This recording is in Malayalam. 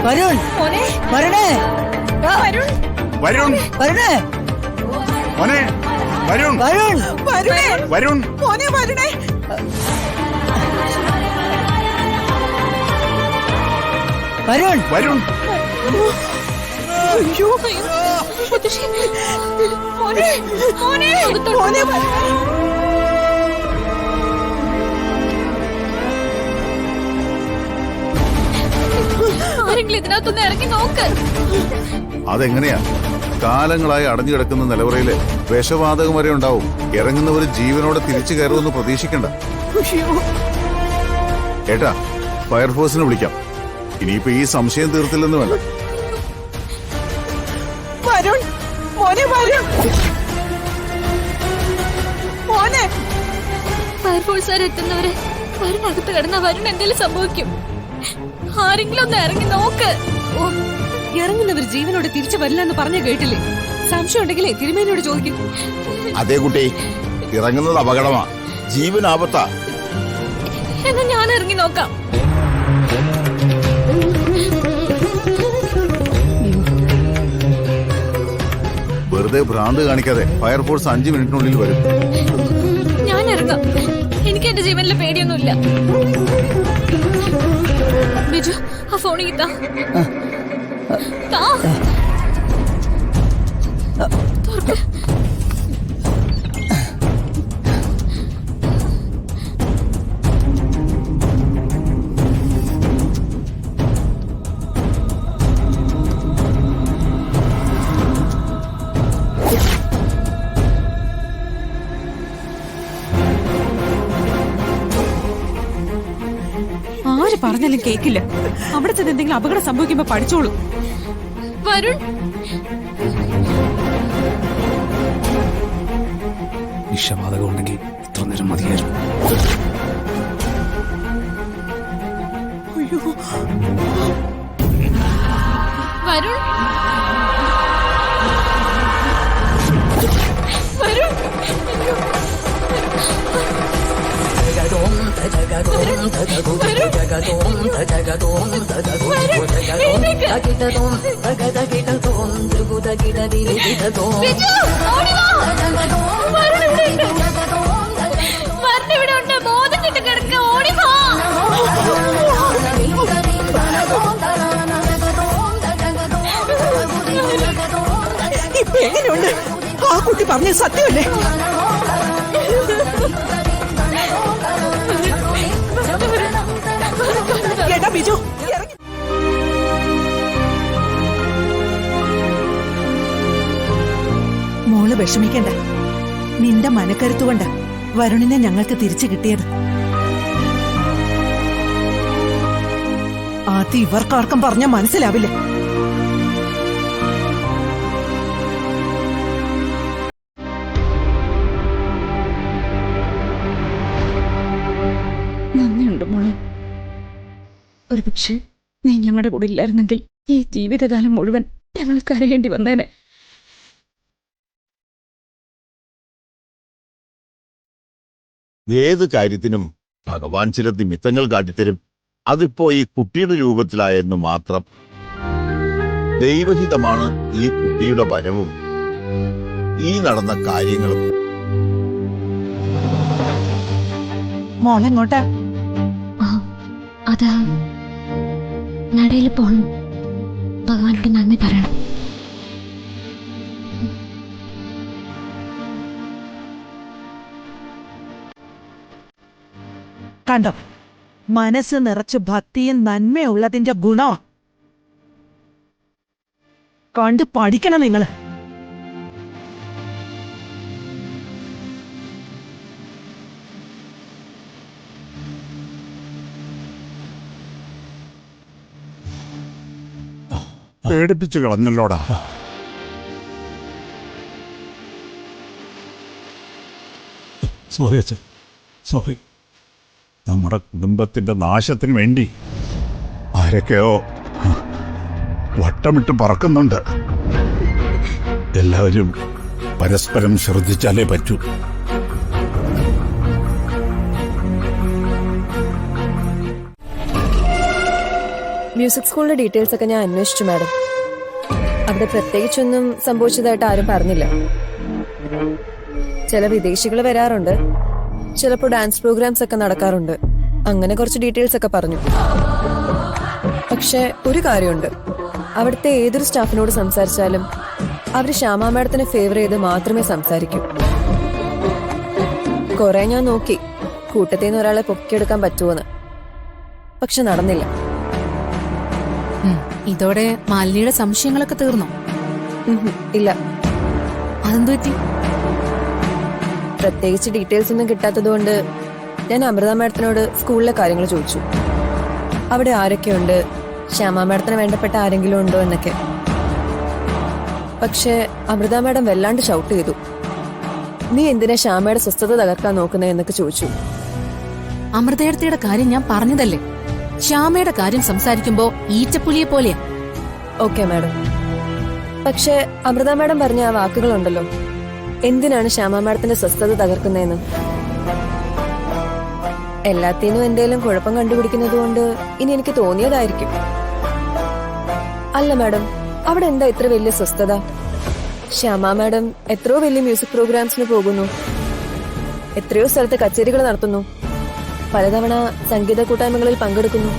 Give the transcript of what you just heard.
വരുൺ വരണേ വരുൺ വരണേ മോനെ വരുൺ വരുൺ വരുൺ മോനെ വരണേ വരുൺ വരുൺ അയ്യോ മോനെ ആരെങ്കിലും ഇതിനകത്തൊന്ന് ഇറങ്ങി നോക്ക്. അതെങ്ങനെയാ? കാലങ്ങളായി അടഞ്ഞു കിടക്കുന്ന നിലവറയില് വിഷവാതകം വരെ ഉണ്ടാവും. ഇറങ്ങുന്നവര് ജീവനോടെ തിരിച്ചു കയറുമെന്ന് പ്രതീക്ഷിക്കണ്ട. ഏട്ടാ, ഫയർഫോഴ്സിനെ വിളിക്കാം. ഇനിയിപ്പോ ഈ സംശയം തീർത്തില്ലെന്ന് വേണ്ട. വരുൺ മോനെ വരുൺ മോനെ ഫയർഫോഴ്സുകാർ എത്തുന്നവരെ വരുണകത്ത് കിടന്ന വരുൺ എന്തെങ്കിലും സംഭവിക്കും. ആരെങ്കിലും ഒന്ന് ഇറങ്ങി നോക്ക്. ഇറങ്ങുന്നവർ ജീവനോടെ തിരിച്ചു വരില്ല എന്ന് പറഞ്ഞ കേട്ടില്ലേ? സംശയം ഉണ്ടെങ്കിലേ തിരുമേനിയോട് ചോദിക്കും. അതേ കുട്ടി, ഇറങ്ങുന്നത് അപകടമാ, ജീവനാപത്താ. എന്നാ ഞാൻ ഇറങ്ങി നോക്കാം. വെറുതെ ഭ്രാന്ത് കാണിക്കാതെ ഫയർഫോഴ്സ് 5 മിനിറ്റിനുള്ളിൽ വരും. ഞാൻ ഇറങ്ങാം. എനിക്ക് എന്റെ ജീവനിൽ പേടിയൊന്നുമില്ല. ബിജു, ആ ഫോണിൽ താ. തുറക്ക്. ആര് പറഞ്ഞാലും കേക്കില്ല. അവിടെ ചെന്ന് എന്തെങ്കിലും അപകടം സംഭവിക്കുമ്പോ പഠിച്ചോളൂ. വരുൺ, വിഷവാതകം ഉണ്ടെങ്കിൽ ഇത്ര നേരം മതിയായിരുന്നു. വരുൺ, വരുൺ. ഇപ്പൊ എങ്ങനെയുണ്ട്? ആ കുട്ടി പറഞ്ഞ സത്യമല്ലേ? കേട്ടാ ബിജു, മോള് വിഷമിക്കണ്ട. നിന്റെ മനക്കരുത്തുകൊണ്ട വരുണിനെ ഞങ്ങൾക്ക് തിരിച്ചു കിട്ടിയത്. അത് ഇവർക്കാർക്കും പറഞ്ഞ മനസ്സിലാവില്ല. നന്ദിയുണ്ട് മോളെ. ഒരു പക്ഷേ നീ ഞങ്ങളുടെ കൂടെ ഇല്ലായിരുന്നെങ്കിൽ ഈ ജീവിതകാലം മുഴുവൻ ഞങ്ങൾ കരയേണ്ടി വന്നേനെ. ഏത് കാര്യത്തിനും ഭഗവാൻ ചില നിമിത്തങ്ങൾ കാട്ടിത്തരും. അതിപ്പോ ഈ കുട്ടിയുടെ രൂപത്തിലായെന്ന് മാത്രം. ദൈവഹിതമാണ് ഈ കുട്ടിയുടെ വരവും ഈ നടന്ന കാര്യങ്ങളും. മോളെങ്ങോട്ടാ? അതാ നടയിൽ പോണം. ഭഗവാനോട് നന്ദി പറയണം. കണ്ടോ, മനസ്സ് നിറച്ച് ഭക്തിയും നന്മയുള്ളതിന്റെ ഗുണോ. കണ്ട് പഠിക്കണം നിങ്ങള്. പേടിപ്പിച്ചു കളഞ്ഞല്ലോടാ. സോറി അച്ഛൻ, സോറി. നമ്മുടെ കുടുംബത്തിന്റെ നാശത്തിന് വേണ്ടി ആരൊക്കെയോ വട്ടമിട്ട് പറക്കുന്നുണ്ട്. എല്ലാവരും പരസ്പരം ശ്രദ്ധിച്ചാലേ പറ്റൂ. മ്യൂസിക് സ്കൂളിന്റെ ഡീറ്റെയിൽസ് ഒക്കെ ഞാൻ അന്വേഷിച്ചു മാഡം. അവിടെ പ്രത്യേകിച്ചൊന്നും സംഭവിച്ചതായിട്ട് ആരും പറഞ്ഞില്ല. ചില വിദേശികൾ വരാറുണ്ട്, ചിലപ്പോൾ ഡാൻസ് പ്രോഗ്രാംസ് ഒക്കെ നടക്കാറുണ്ട്, അങ്ങനെ കുറച്ച് ഡീറ്റെയിൽസ് ഒക്കെ പറഞ്ഞു. പക്ഷെ ഒരു കാര്യമുണ്ട്, അവിടുത്തെ ഏതൊരു സ്റ്റാഫിനോട് സംസാരിച്ചാലും അവർ ശ്യാമ മാഡത്തിനെ ഫേവർ ചെയ്ത് മാത്രമേ സംസാരിക്കൂ. കുറെ ഞാൻ നോക്കി കൂട്ടത്തിൽ നിന്ന് ഒരാളെ പൊക്കിയെടുക്കാൻ പറ്റുമെന്ന്, പക്ഷെ നടന്നില്ല. ഇതോടെ മാലിനിയുടെ സംശയങ്ങളൊക്കെ തീർന്നോ? ഇല്ല. അതെന്തു പറ്റി? പ്രത്യേകിച്ച് ഡീറ്റെയിൽസ് ഒന്നും കിട്ടാത്തതുകൊണ്ട് ഞാൻ അമൃത മാഡത്തിനോട് സ്കൂളിലെ കാര്യങ്ങൾ ചോദിച്ചു. അവിടെ ആരൊക്കെയുണ്ട്, ശ്യാമ മാഡത്തിന് വേണ്ടപ്പെട്ട ആരെങ്കിലും ഉണ്ടോ എന്നൊക്കെ. പക്ഷെ അമൃത മാഡം വല്ലാണ്ട് ഷൗട്ട് ചെയ്തു. നീ എന്തിനാ ശ്യാമയുടെ സ്വസ്ഥത തകർക്കാൻ നോക്കുന്നേ എന്നൊക്കെ ചോദിച്ചു. അമൃതയുടെ കാര്യം ഞാൻ പറഞ്ഞതല്ലേ, ശ്യാമയുടെ കാര്യം സംസാരിക്കുമ്പോ ഈറ്റപ്പുലിയെ പോലെയാ. Okay madam. പക്ഷെ അമൃത മാഡം പറഞ്ഞ ആ വാക്കുകളുണ്ടല്ലോ, എന്തിനാണ് ശ്യാമ മാഡത്തിന്റെ സ്വസ്ഥത തകർക്കുന്നതെന്ന്. എല്ലാത്തിനും എന്തേലും കുഴപ്പം കണ്ടുപിടിക്കുന്നത് കൊണ്ട് ഇനി എനിക്ക് തോന്നിയതായിരിക്കും. അല്ല മാഡം, അവിടെ എന്താ ഇത്ര വലിയ സ്വസ്ഥത? ശ്യാമ മാഡം എത്രയോ വലിയ മ്യൂസിക് പ്രോഗ്രാംസിന് പോകുന്നു, എത്രയോ സ്ഥലത്ത് കച്ചേരികൾ നടത്തുന്നു, പലതവണ സംഗീത കൂട്ടായ്മകളിൽ പങ്കെടുക്കുന്നു.